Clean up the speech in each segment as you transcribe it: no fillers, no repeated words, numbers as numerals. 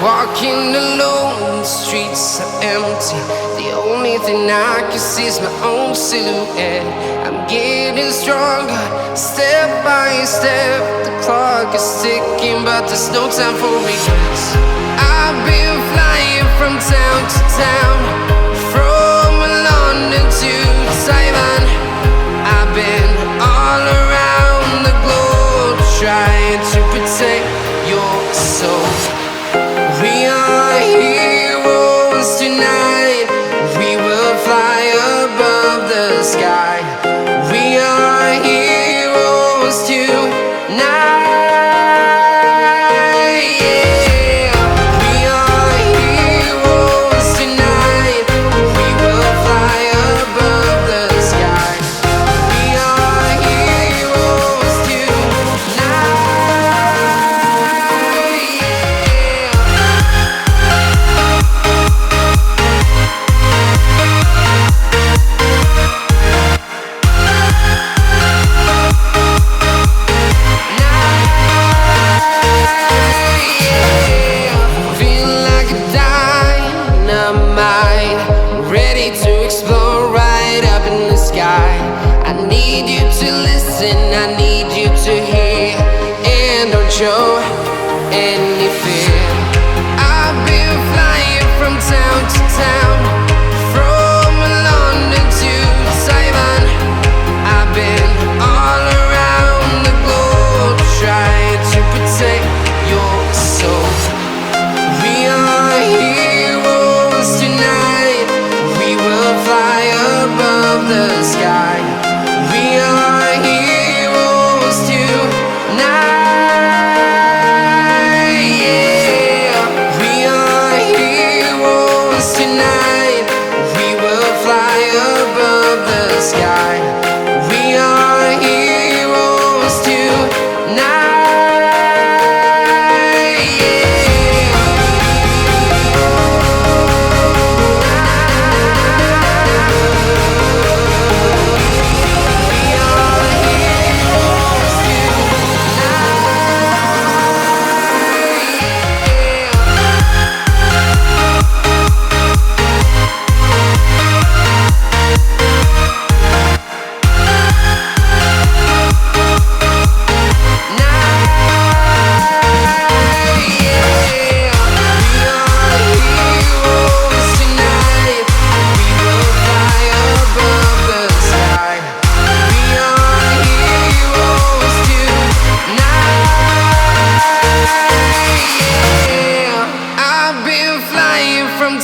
Walking alone, the streets are empty. The only thing I can see is my own silhouette. I'm getting stronger, step by step. The clock is ticking, but there's no time for regrets. I've been flying from town to town, from London to Taiwan. I've been all around the globe, trying to protect your soul. We are heroes tonight. We will fly above the sky. We are heroes tonight. Yeah. We are heroes tonight. We will fly above the sky. We are heroes tonight. Yeah. need you to listen, I need you to hear, and don't show any fear. I've been flying from town to town, from London to Taiwan. I've been all around the globe trying to protect your soul. We are heroes tonight, we will fly above the sky. We are heroes tonight, yeah. We are heroes tonight, we will fly above the sky. We are heroes tonight, yeah.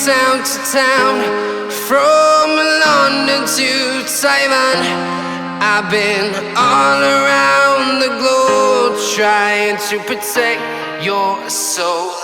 Town to town, from London to Taiwan. I've been all around the globe trying to protect your soul.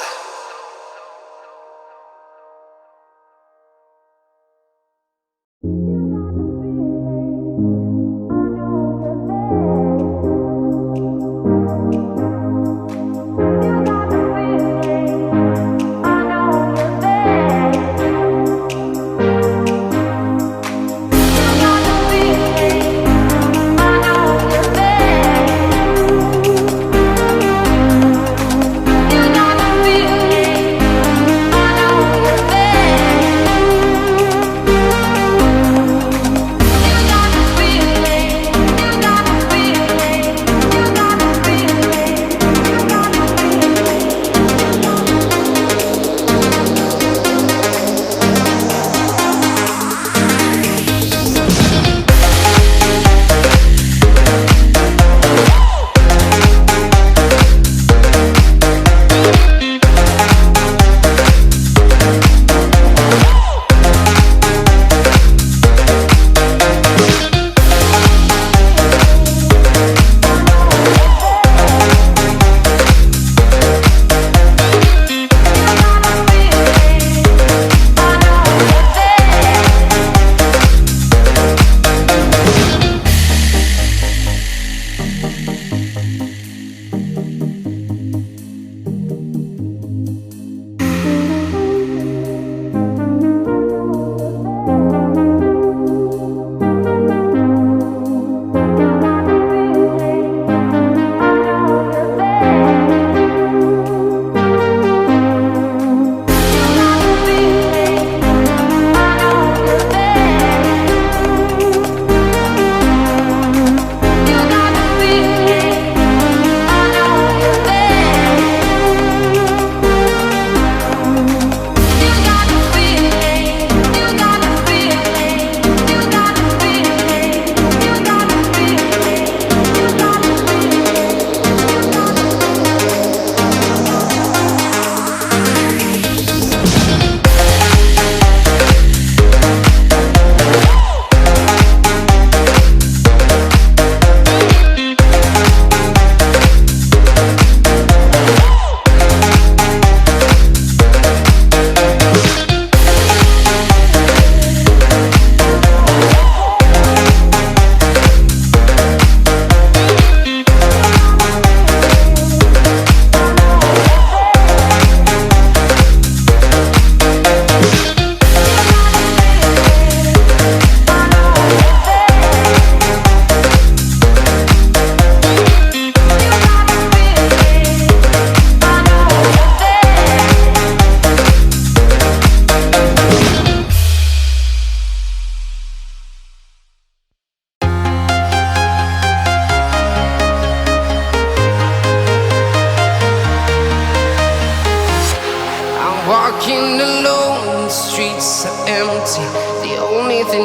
You got the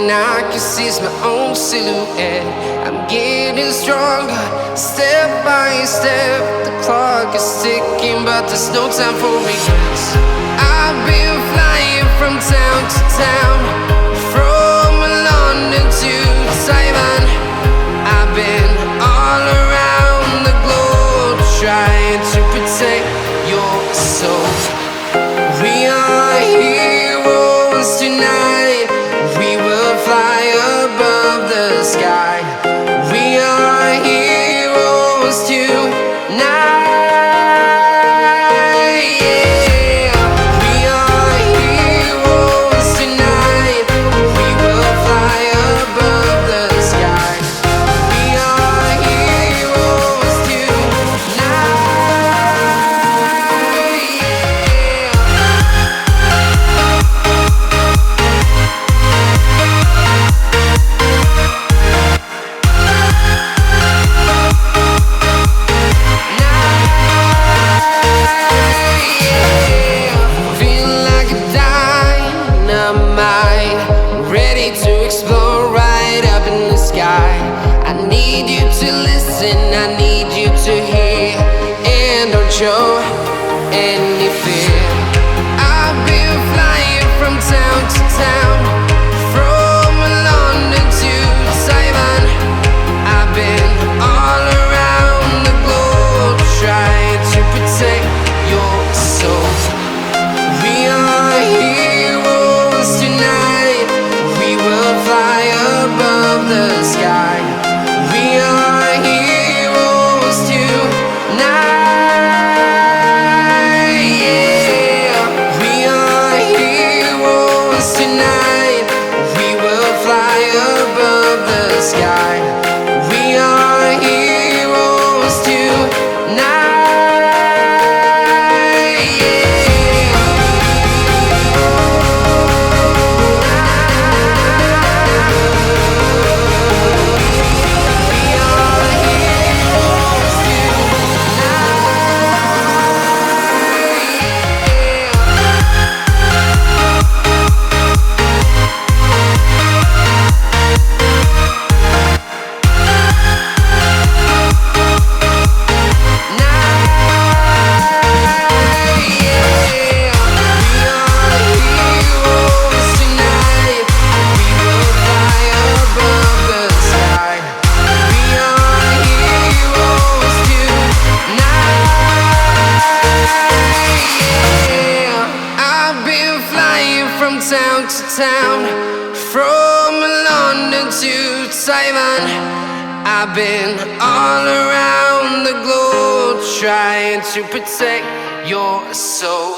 thing I can see is my own silhouette. I'm getting stronger, step by step. The clock is ticking, but there's no time for regrets. I've been flying from town to town, from London to Taiwan. I've been all around the globe, trying to protect your soul. We are heroes tonight. We will fly above the sky. We are heroes tonight. Yeah. We are heroes tonight. We will fly above the sky. We are heroes tonight. Feeling like a dynamite, ready to explode right up in the sky. I need you to listen, I need you to hear, and don't show any fear. I've been flying from town to town, from London to Taiwan. I've been all around the globe, trying to protect your soul. We are heroes tonight. We will fly above the sky. We are heroes tonight. Yeah. We are heroes tonight. We will fly above the sky. We are heroes tonight. Yeah. We are heroes town to town, from London to Taiwan. I've been all around the globe, trying to protect your soul.